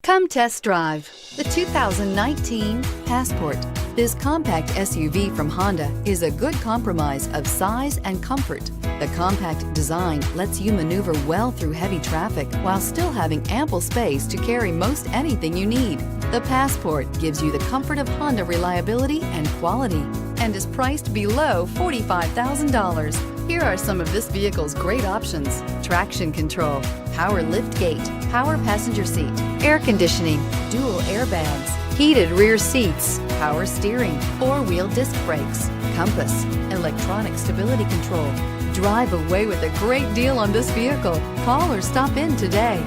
Come test drive the 2019 Passport. This compact SUV from Honda is a good compromise of size and comfort. The compact design lets you maneuver well through heavy traffic while still having ample space to carry most anything you need. The Passport gives you the comfort of Honda reliability and quality and is priced below $45,000. Here are some of this vehicle's great options: traction control, power liftgate, power passenger seat, air conditioning, dual airbags, heated rear seats, power steering, four-wheel disc brakes, compass, electronic stability control. Drive away with a great deal on this vehicle. Call or stop in today.